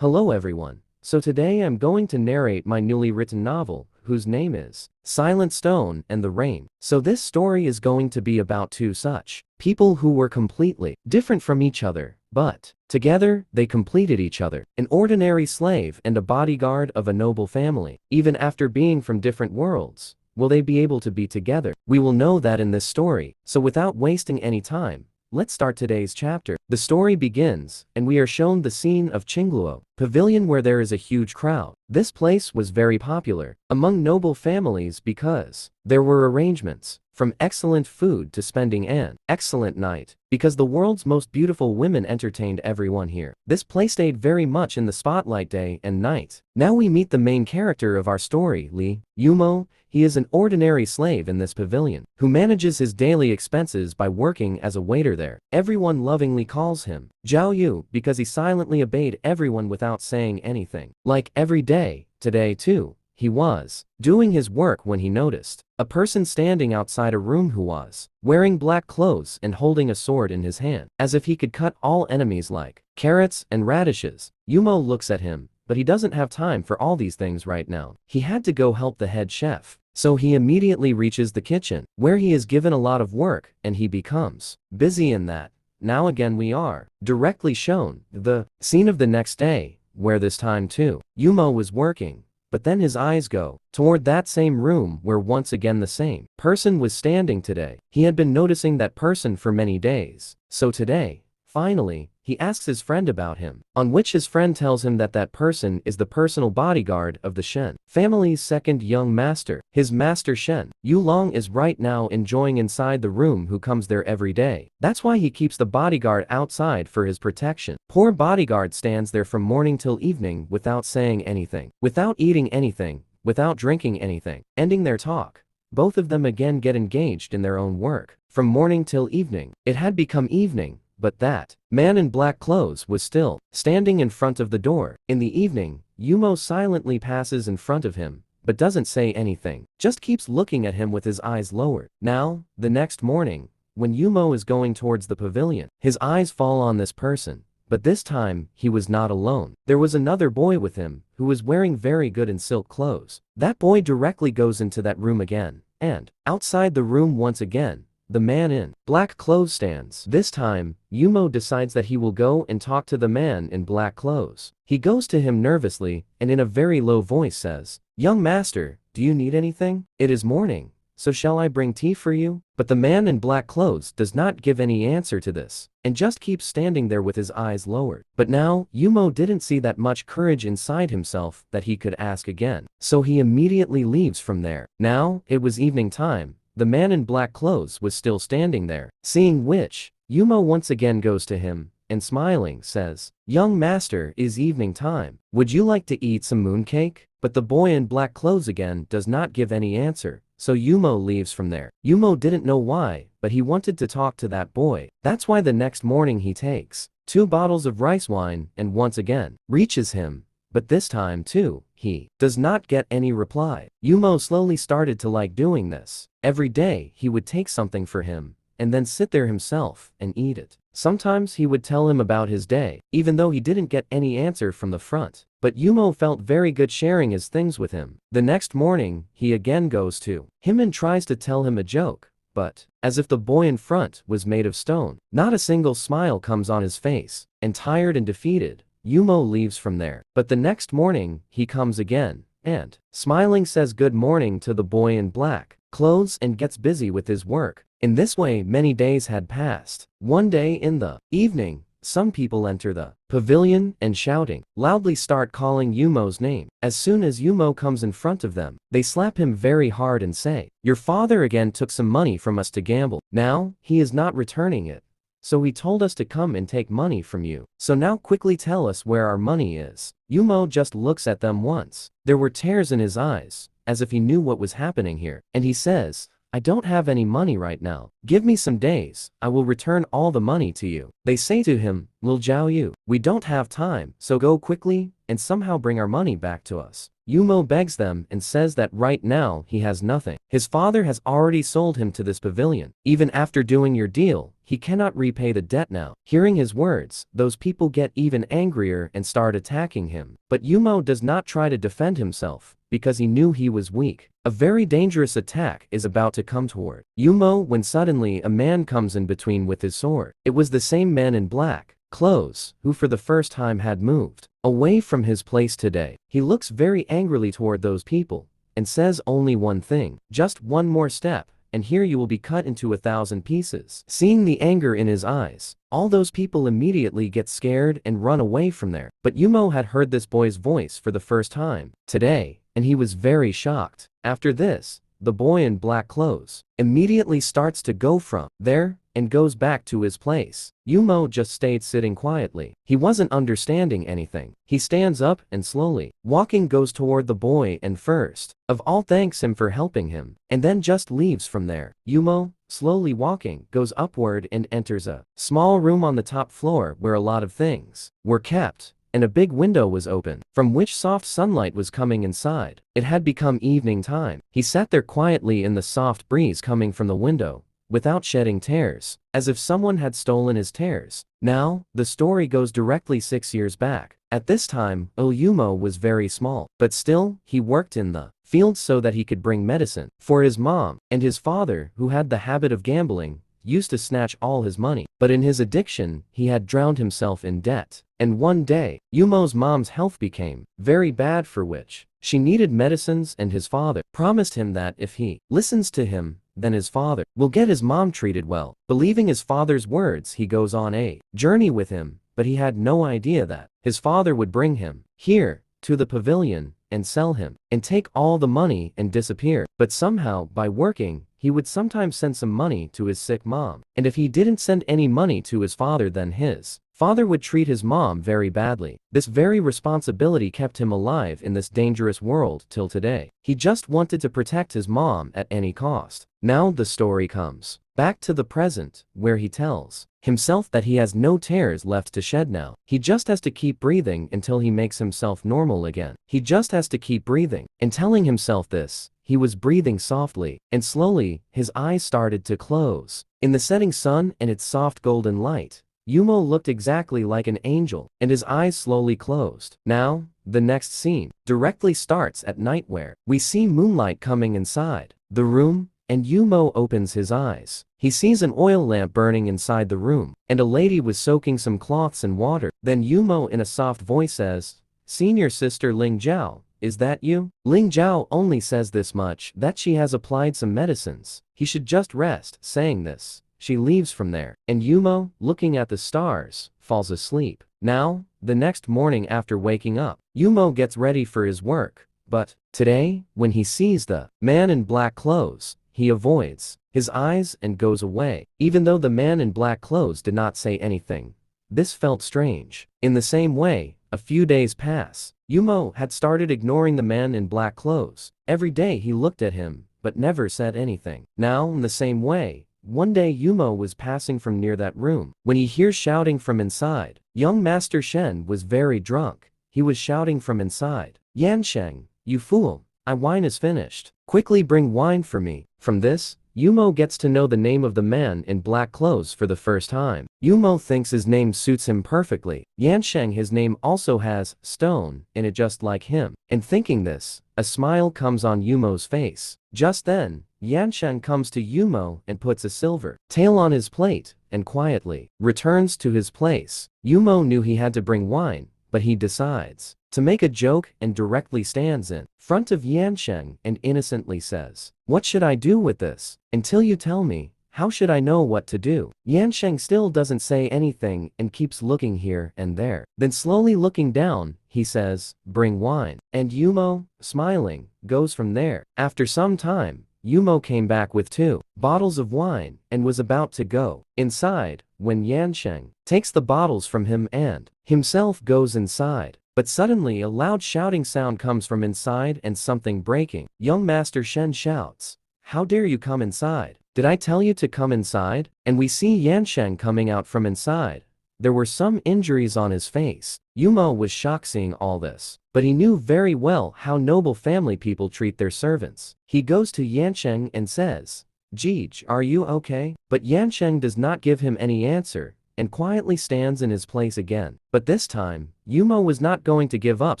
Hello everyone. So today I'm going to narrate my newly written novel, whose name is Silent Stone and the Rain. So this story is going to be about two such people who were completely different from each other, but together they completed each other. An ordinary slave and a bodyguard of a noble family. Even after being from different worlds, will they be able to be together? We will know that in this story. So without wasting any time, let's start today's chapter. The story begins, and we are shown the scene of Qingluo Pavilion, where there is a huge crowd. This place was very popular among noble families because there were arrangements, from excellent food to spending an excellent night, because the world's most beautiful women entertained everyone here. This place stayed very much in the spotlight day and night. Now we meet the main character of our story, Li Yumo. He is an ordinary slave in this pavilion, who manages his daily expenses by working as a waiter there. Everyone lovingly calls him Zhao Yu because he silently obeyed everyone without saying anything. Like every day, today too, he was doing his work when he noticed a person standing outside a room who was wearing black clothes and holding a sword in his hand, as if he could cut all enemies like carrots and radishes. Yumo looks at him, but he doesn't have time for all these things right now. He had to go help the head chef. So he immediately reaches the kitchen, where he is given a lot of work, and he becomes busy in that. Now again we are directly shown the scene of the next day, where this time too, Yumo was working, but then his eyes go toward that same room where once again the same person was standing today. He had been noticing that person for many days, so today, finally, he asks his friend about him, on which his friend tells him that that person is the personal bodyguard of the Shen family's second young master. His master Shen Yulong is right now enjoying inside the room, who comes there every day. That's why he keeps the bodyguard outside for his protection. Poor bodyguard stands there from morning till evening without saying anything, without eating anything, without drinking anything. Ending their talk, both of them again get engaged in their own work. From morning till evening, it had become evening. But that man in black clothes was still standing in front of the door. In the evening, Yumo silently passes in front of him, but doesn't say anything, just keeps looking at him with his eyes lowered. Now, the next morning, when Yumo is going towards the pavilion, his eyes fall on this person, but this time, he was not alone. There was another boy with him, who was wearing very good in silk clothes. That boy directly goes into that room again, and outside the room once again, the man in black clothes stands. This time, Yumo decides that he will go and talk to the man in black clothes. He goes to him nervously, and in a very low voice says, "Young master, do you need anything? It is morning, so shall I bring tea for you?" But the man in black clothes does not give any answer to this, and just keeps standing there with his eyes lowered. But now, Yumo didn't see that much courage inside himself that he could ask again, so he immediately leaves from there. Now, it was evening time. The man in black clothes was still standing there, seeing which, Yumo once again goes to him, and smiling says, "Young master, is evening time. Would you like to eat some mooncake?" But the boy in black clothes again does not give any answer, so Yumo leaves from there. Yumo didn't know why, but he wanted to talk to that boy. That's why the next morning he takes 2 bottles of rice wine and once again reaches him. But this time too, he does not get any reply. Yumo slowly started to like doing this. Every day he would take something for him, and then sit there himself and eat it. Sometimes he would tell him about his day, even though he didn't get any answer from the front. But Yumo felt very good sharing his things with him. The next morning, he again goes to him and tries to tell him a joke, but as if the boy in front was made of stone. Not a single smile comes on his face, and tired and defeated, Yumo leaves from there. But the next morning, he comes again, and, smiling, says good morning to the boy in black clothes and gets busy with his work. In this way, many days had passed. One day in the evening, some people enter the pavilion and shouting loudly start calling Yumo's name. As soon as Yumo comes in front of them, they slap him very hard and say, "Your father again took some money from us to gamble. Now, he is not returning it. So he told us to come and take money from you. So now quickly tell us where our money is." Yumo just looks at them once. There were tears in his eyes, as if he knew what was happening here. And he says, "I don't have any money right now. Give me some days, I will return all the money to you." They say to him, "Lil Zhao Yu, we don't have time, so go quickly and somehow bring our money back to us." Yumo begs them and says that right now he has nothing. His father has already sold him to this pavilion. Even after doing your deal, he cannot repay the debt now. Hearing his words, those people get even angrier and start attacking him. But Yumo does not try to defend himself, because he knew he was weak. A very dangerous attack is about to come toward Yumo when suddenly a man comes in between with his sword. It was the same man in black clothes who for the first time had moved away from his place today. He looks very angrily toward those people and says only one thing: just one more step, and here you will be cut into 1,000 pieces. Seeing the anger in his eyes, all those people immediately get scared and run away from there. But Yumo had heard this boy's voice for the first time today, and he was very shocked. After this, the boy in black clothes immediately starts to go from there and goes back to his place. Yumo just stayed sitting quietly. He wasn't understanding anything. He stands up and slowly walking goes toward the boy and first of all thanks him for helping him, and then just leaves from there. Yumo, slowly walking, goes upward and enters a small room on the top floor where a lot of things were kept, and a big window was open, from which soft sunlight was coming inside. It had become evening time. He sat there quietly in the soft breeze coming from the window, without shedding tears, as if someone had stolen his tears. Now, the story goes directly 6 years back. At this time, Li Yumo was very small, but still, he worked in the fields so that he could bring medicine for his mom, and his father, who had the habit of gambling, used to snatch all his money. But in his addiction, he had drowned himself in debt. And one day, Yumo's mom's health became very bad, for which she needed medicines, and his father promised him that if he listens to him, then his father will get his mom treated well. Believing his father's words, he goes on a journey with him, but he had no idea that his father would bring him here to the pavilion and sell him and take all the money and disappear. But somehow, by working, he would sometimes send some money to his sick mom. And if he didn't send any money to his father, then his father would treat his mom very badly. This very responsibility kept him alive in this dangerous world till today. He just wanted to protect his mom at any cost. Now the story comes back to the present, where he tells himself that he has no tears left to shed now. He just has to keep breathing until he makes himself normal again. He just has to keep breathing. And telling himself this, he was breathing softly, and slowly, his eyes started to close. In the setting sun and its soft golden light, Yumo looked exactly like an angel, and his eyes slowly closed. Now, the next scene directly starts at night, where we see moonlight coming inside the room, and Yumo opens his eyes. He sees an oil lamp burning inside the room, and a lady was soaking some cloths in water. Then Yumo in a soft voice says, "Senior sister Ling Zhao, is that you?" Ling Zhao only says this much, that she has applied some medicines. He should just rest. Saying this, she leaves from there, and Yumo, looking at the stars, falls asleep. Now, the next morning after waking up, Yumo gets ready for his work. But today, when he sees the man in black clothes, he avoids his eyes and goes away, even though the man in black clothes did not say anything. This felt strange. In the same way, a few days pass. Yumo had started ignoring the man in black clothes. Every day he looked at him, but never said anything. Now, in the same way, one day Yumo was passing from near that room, when he hears shouting from inside. Young Master Shen was very drunk. He was shouting from inside, "Yansheng, you fool, my wine is finished. Quickly bring wine for me." From this, Yumo gets to know the name of the man in black clothes for the first time. Yumo thinks his name suits him perfectly. Yansheng, his name also has stone in it just like him. And thinking this, a smile comes on Yumo's face. Just then, Yansheng comes to Yumo and puts a silver tael on his plate, and quietly returns to his place. Yumo knew he had to bring wine, but he decides to make a joke and directly stands in front of Yansheng and innocently says, "What should I do with this? Until you tell me, how should I know what to do?" Yansheng still doesn't say anything and keeps looking here and there. Then slowly looking down, he says, "Bring wine." And Yumo, smiling, goes from there. After some time, Yumo came back with 2 bottles of wine and was about to go inside when Yansheng takes the bottles from him and himself goes inside. But suddenly a loud shouting sound comes from inside and something breaking. Young Master Shen shouts, "How dare you come inside? Did I tell you to come inside?" And we see Yansheng coming out from inside. There were some injuries on his face. Yumo was shocked seeing all this, but he knew very well how noble family people treat their servants. He goes to Yansheng and says, Jeej, are you okay? But Yansheng does not give him any answer, and quietly stands in his place again. But this time, Yumo was not going to give up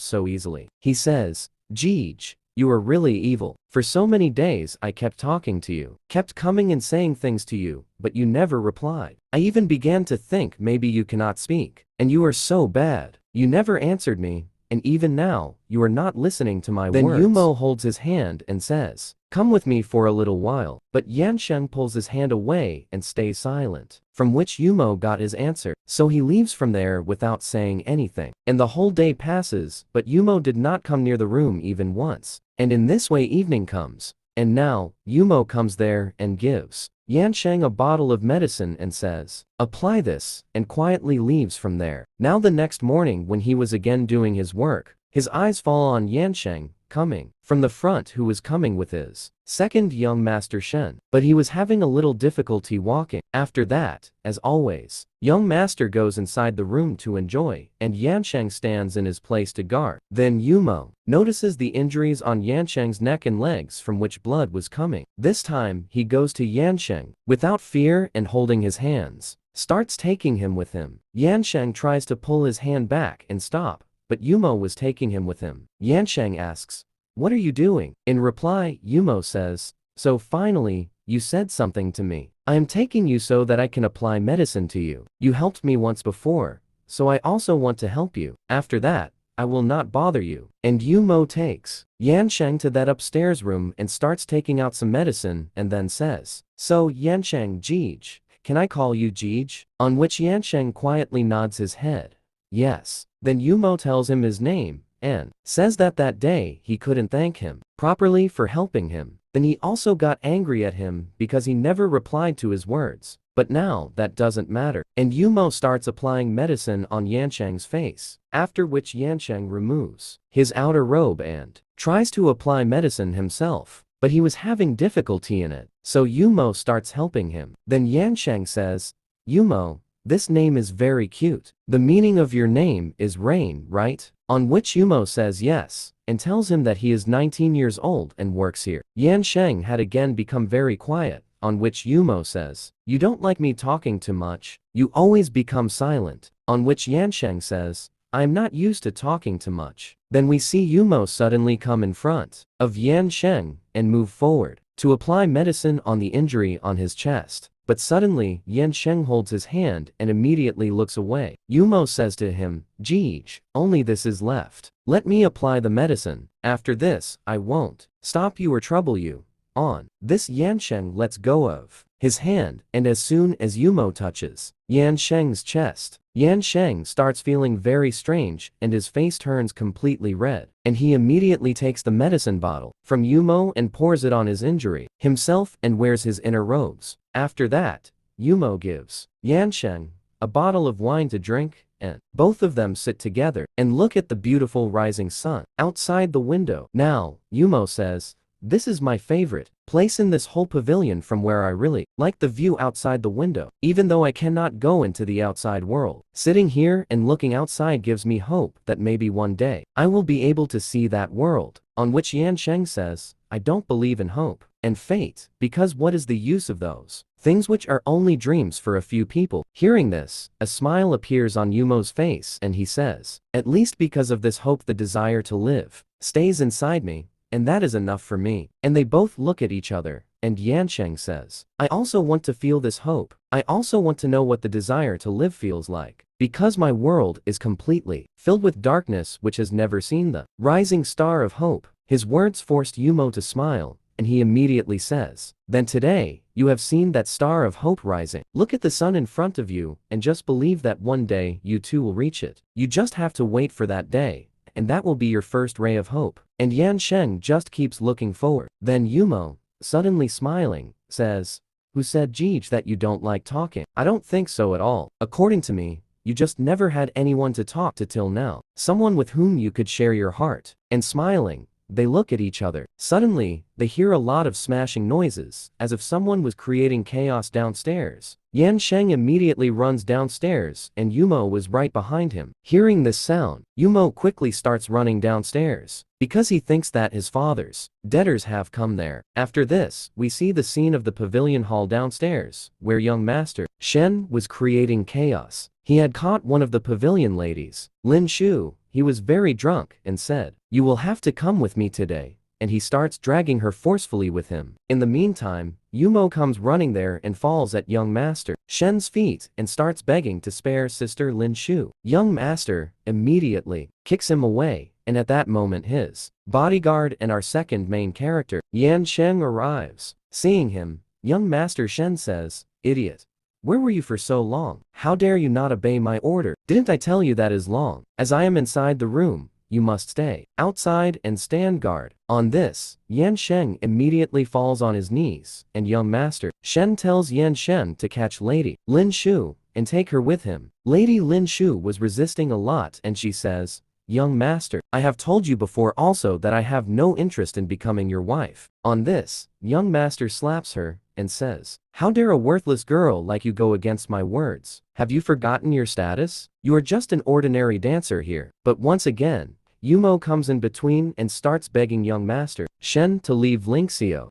so easily. He says, Jeej, you are really evil. For so many days I kept talking to you, kept coming and saying things to you, but you never replied. I even began to think maybe you cannot speak. And you are so bad. You never answered me, and even now, you are not listening to my words. Then Yumo holds his hand and says, come with me for a little while. But Yansheng pulls his hand away and stays silent. From which Yumo got his answer, so he leaves from there without saying anything. And the whole day passes, but Yumo did not come near the room even once. And in this way evening comes, and now, Yumo comes there and gives Yansheng a bottle of medicine and says, apply this, and quietly leaves from there. Now the next morning when he was again doing his work, his eyes fall on Yansheng, coming from the front, who was coming with his second young master Shen. But he was having a little difficulty walking. After that, as always, young master goes inside the room to enjoy, and Yansheng stands in his place to guard. Then Yumo notices the injuries on Yansheng's neck and legs from which blood was coming. This time, he goes to Yansheng, without fear and holding his hands, starts taking him with him. Yansheng tries to pull his hand back and stop, but Yumo was taking him with him. Yansheng asks, what are you doing? In reply, Yumo says, so finally, you said something to me. I am taking you so that I can apply medicine to you. You helped me once before, so I also want to help you. After that, I will not bother you. And Yumo takes Yansheng to that upstairs room and starts taking out some medicine and then says, so Yansheng Jeej, can I call you Jeej? On which Yansheng quietly nods his head. Yes. Then Yumo tells him his name, and says that that day he couldn't thank him properly for helping him. Then he also got angry at him because he never replied to his words. But now that doesn't matter. And Yumo starts applying medicine on Yansheng's face, after which Yansheng removes his outer robe and tries to apply medicine himself. But he was having difficulty in it, so Yumo starts helping him. Then Yansheng says, Yumo, this name is very cute. The meaning of your name is rain, right? On which Yumo says yes, and tells him that he is 19 years old and works here. Yansheng had again become very quiet, on which Yumo says, you don't like me talking too much, you always become silent. On which Yansheng says, I am not used to talking too much. Then we see Yumo suddenly come in front of Yansheng and move forward to apply medicine on the injury on his chest. But suddenly, Yansheng holds his hand and immediately looks away. Yumo says to him, Jeej, only this is left. Let me apply the medicine. After this, I won't stop you or trouble you. On this, Yansheng lets go of his hand, and as soon as Yumo touches Yansheng's chest, Yansheng starts feeling very strange and his face turns completely red. And he immediately takes the medicine bottle from Yumo and pours it on his injury himself and wears his inner robes. After that, Yumo gives Yansheng a bottle of wine to drink, and both of them sit together and look at the beautiful rising sun outside the window. Now, Yumo says, this is my favorite place in this whole pavilion from where I really like the view outside the window. Even though I cannot go into the outside world, sitting here and looking outside gives me hope that maybe one day I will be able to see that world. On which Yansheng says, I don't believe in hope and fate, because what is the use of those things which are only dreams for a few people? Hearing this, a smile appears on Yumo's face and he says, at least because of this hope the desire to live stays inside me, and that is enough for me. And they both look at each other, and Yansheng says, I also want to feel this hope. I also want to know what the desire to live feels like, because my world is completely filled with darkness which has never seen the rising star of hope. His words forced Yumo to smile, and he immediately says, then today, you have seen that star of hope rising. Look at the sun in front of you, and just believe that one day you too will reach it. You just have to wait for that day, and that will be your first ray of hope. And Yansheng just keeps looking forward. Then Yumo, suddenly smiling, says, who said Jeej that you don't like talking? I don't think so at all. According to me, you just never had anyone to talk to till now. Someone with whom you could share your heart. And smiling, they look at each other. Suddenly, they hear a lot of smashing noises, as if someone was creating chaos downstairs. Yansheng immediately runs downstairs, and Yumo was right behind him. Hearing this sound, Yumo quickly starts running downstairs, because he thinks that his father's debtors have come there. After this, we see the scene of the pavilion hall downstairs, where young master Shen was creating chaos. He had caught one of the pavilion ladies, Lin Shu. He was very drunk and said, "You will have to come with me today," and he starts dragging her forcefully with him. In the meantime, Yumo comes running there and falls at young master Shen's feet and starts begging to spare sister Lin Shu. Young master immediately kicks him away, and at that moment his bodyguard and our second main character, Yansheng, arrives. Seeing him, young master Shen says, "Idiot. Where were you for so long? How dare you not obey my order? Didn't I tell you that as long as I am inside the room, you must stay outside and stand guard?" On this, Yansheng immediately falls on his knees, and young master Shen tells Yansheng to catch Lady Lin Shu and take her with him. Lady Lin Shu was resisting a lot, and she says, "Young master, I have told you before also that I have no interest in becoming your wife." On this, young master slaps her and says, "How dare a worthless girl like you go against my words? Have you forgotten your status? You are just an ordinary dancer here." But once again, Yumo comes in between and starts begging young master Shen to leave Lingxiu.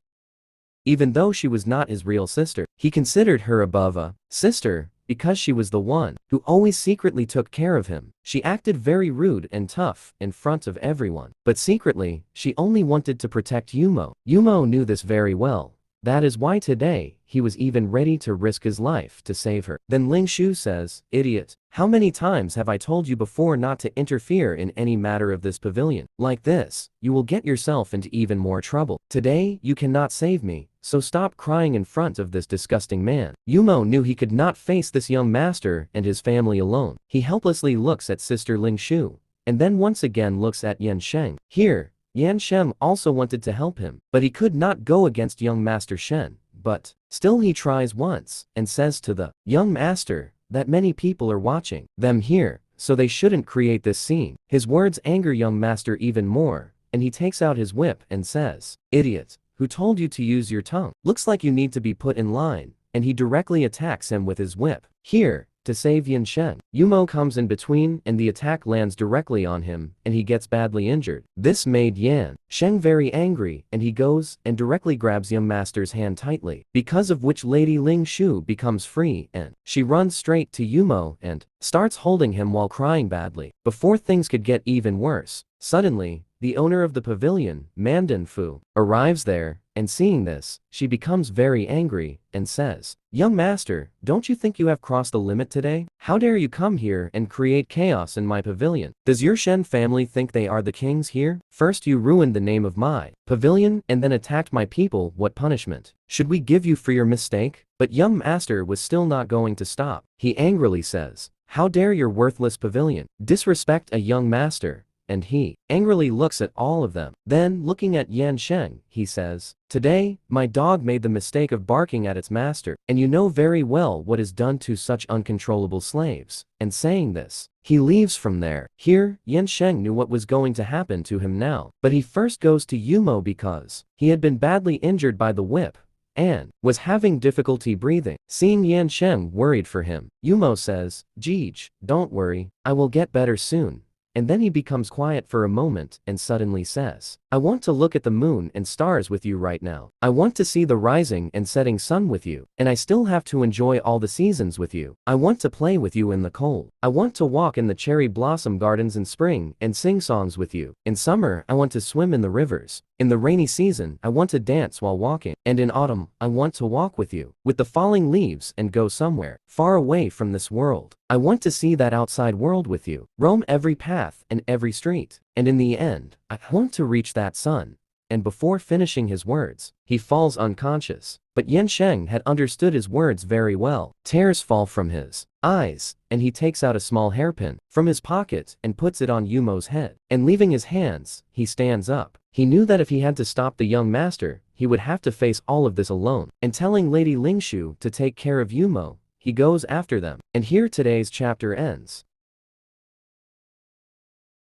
Even though she was not his real sister, he considered her above a sister, because she was the one who always secretly took care of him. She acted very rude and tough in front of everyone, but secretly, she only wanted to protect Yumo. Yumo knew this very well. That is why today, he was even ready to risk his life to save her. Then Ling Shu says, "Idiot, how many times have I told you before not to interfere in any matter of this pavilion? Like this, you will get yourself into even more trouble. Today, you cannot save me, so stop crying in front of this disgusting man." Yumo knew he could not face this young master and his family alone. He helplessly looks at sister Ling Shu, and then once again looks at Yansheng. Here, Yansheng also wanted to help him, but he could not go against young master Shen. But still he tries once, and says to the young master that many people are watching them here, so they shouldn't create this scene. His words anger young master even more, and he takes out his whip and says, "Idiot, who told you to use your tongue? Looks like you need to be put in line," and he directly attacks him with his whip. Here, to save Yansheng, Yumo comes in between and the attack lands directly on him, and he gets badly injured. This made Yansheng very angry, and he goes and directly grabs young master's hand tightly, because of which Lady Ling Shu becomes free and she runs straight to Yumo and starts holding him while crying badly. Before things could get even worse, suddenly, the owner of the pavilion, Mandan Fu, arrives there, and seeing this, she becomes very angry and says, "Young master, don't you think you have crossed the limit today? How dare you come here and create chaos in my pavilion? Does your Shen family think they are the kings here? First you ruined the name of my pavilion and then attacked my people. What punishment should we give you for your mistake?" But young master was still not going to stop. He angrily says, "How dare your worthless pavilion disrespect a young master?" And he angrily looks at all of them. Then, looking at Yansheng, he says, "Today, my dog made the mistake of barking at its master, and you know very well what is done to such uncontrollable slaves." And saying this, he leaves from there. Here, Yansheng knew what was going to happen to him now, but he first goes to Yumo because he had been badly injured by the whip and was having difficulty breathing. Seeing Yansheng worried for him, Yumo says, "Jeej, don't worry, I will get better soon." And then he becomes quiet for a moment and suddenly says, "I want to look at the moon and stars with you right now. I want to see the rising and setting sun with you, and I still have to enjoy all the seasons with you. I want to play with you in the cold. I want to walk in the cherry blossom gardens in spring and sing songs with you. In summer, I want to swim in the rivers. In the rainy season, I want to dance while walking. And in autumn, I want to walk with you, with the falling leaves and go somewhere far away from this world. I want to see that outside world with you, roam every path and every street. And in the end, I want to reach that sun." And before finishing his words, he falls unconscious. But Yansheng had understood his words very well. Tears fall from his eyes, and he takes out a small hairpin from his pocket and puts it on Yumo's head. And leaving his hands, he stands up. He knew that if he had to stop the young master, he would have to face all of this alone. And telling Lady Lingshu to take care of Yumo, he goes after them. And here today's chapter ends.